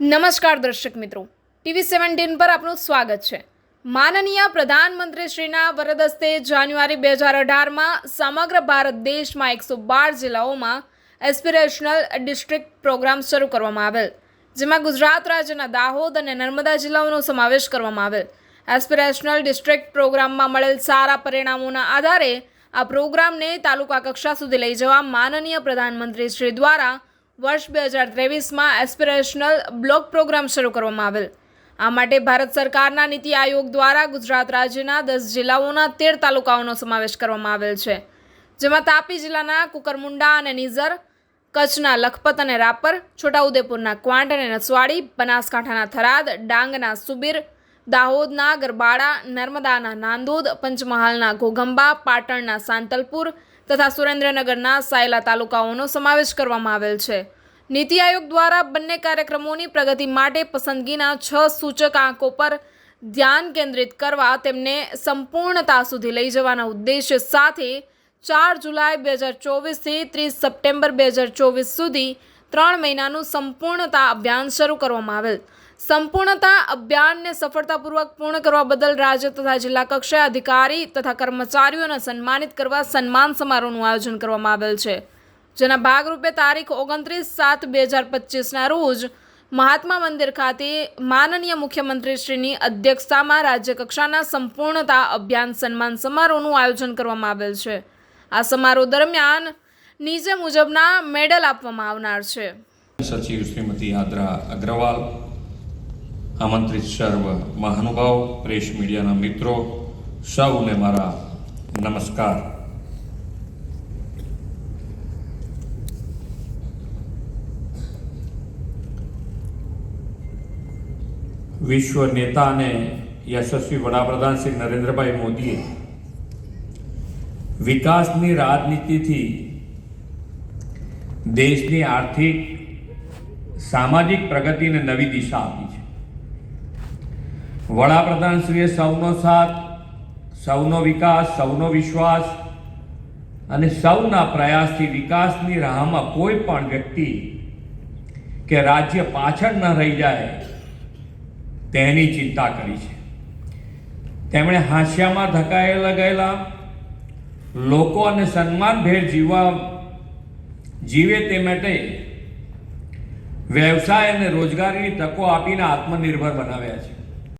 નમસ્કાર દર્શક મિત્રો, TV17 પર આપનું સ્વાગત છે। માનનીય પ્રધાનમંત્રી શ્રીના વરદ હસ્તે જાન્યુઆરી 2018માં સમગ્ર ભારત દેશમાં 112 જિલ્લાઓમાં એસ્પિરેશનલ ડિસ્ટ્રિક્ટ પ્રોગ્રામ શરૂ કરવામાં આવેલ, જેમાં ગુજરાત રાજ્યના દાહોદ અને નર્મદા જિલ્લાઓનો સમાવેશ કરવામાં આવેલ। એસ્પિરેશનલ ડિસ્ટ્રિક્ટ પ્રોગ્રામમાં મળેલ સારા પરિણામોના આધારે આ પ્રોગ્રામને તાલુકા કક્ષા સુધી લઈ જવા માનનીય પ્રધાનમંત્રી શ્રી દ્વારા વર્ષ 2023માં એસ્પિરેશનલ બ્લોક પ્રોગ્રામ શરૂ કરવામાં આવેલ। આ માટે ભારત સરકારના નીતિ આયોગ દ્વારા ગુજરાત રાજ્યના 10 જિલ્લાઓના 13 તાલુકાઓનો સમાવેશ કરવામાં આવેલ છે, જેમાં તાપી જિલ્લાના કુકરમુંડા અને નિઝર, કચ્છના લખપત અને રાપર, છોટાઉદેપુરના ક્વાંટ અને નસવાડી, બનાસકાંઠાના થરાદ, ડાંગના સુબીર, દાહોદના ગરબાડા, નર્મદાના નાંદોદ, પંચમહાલના ઘોઘંબા, પાટણના સાંતલપુર તથા સુરેન્દ્રનગરના સાયલા તાલુકાઓનો સમાવેશ કરવામાં આવેલ છે। નીતિ આયોગ દ્વારા બંને કાર્યક્રમોની પ્રગતિ માટે પસંદગીના 6 સૂચકાંકો પર ધ્યાન કેન્દ્રિત કરવા તેમને સંપૂર્ણતા સુધી લઈ જવાના ઉદ્દેશ્ય સાથે 4 જુલાઈ 2024થી 30 સપ્ટેમ્બર 2024 સુધી 3 મહિનાનું સંપૂર્ણતા અભિયાન શરૂ કરવામાં આવેલ। સંપૂર્ણતા અભિયાનને સફળતાપૂર્વક પૂર્ણ કરવા બદલ રાજ્ય તથા જિલ્લા કક્ષાએ અધિકારી તથા કર્મચારીઓને સન્માનિત કરવા સન્માન સમારોહનું આયોજન કરવામાં આવેલ છે, જેના ભાગરૂપે તારીખ 29/7/2025ના રોજ મહાત્મા મંદિર ખાતે માનનીય મુખ્યમંત્રીશ્રીની અધ્યક્ષતામાં રાજ્ય કક્ષાના સંપૂર્ણતા અભિયાન સન્માન સમારોહનું આયોજન કરવામાં આવેલ છે। આ સમારોહ દરમિયાન નીચે મુજબના મેડલ આપવામાં આવનાર છે। સચિવ શ્રીમતી આદ્રા અગ્રવાલ, આમંત્રિત સર્વ મહાનુભાવ, પ્રેસ મીડિયાના મિત્રો, સૌને મારા નમસ્કાર। વિશ્વ નેતા અને યશસ્વી વડાપ્રધાન શ્રી નરેન્દ્રભાઈ મોદીએ વિકાસની રાજનીતિથી દેશની આર્થિક સામાજિક પ્રગતિને નવી દિશા આપી છે। વડાપ્રધાનશ્રીએ સૌનો સાથ, સૌનો વિકાસ, સૌનો વિશ્વાસ અને સૌના પ્રયાસથી વિકાસની રાહમાં કોઈ પણ વ્યક્તિ કે રાજ્ય પાછળ ન રહી જાય તેની ચિંતા કરી છે। તેમણે હાંસિયામાં ધકેલાયેલા ગયેલા લોકો અને સન્માનભેર જીવે તે માટે વ્યવસાય અને રોજગારીની તકો આપીને આત્મનિર્ભર બનાવ્યા છે।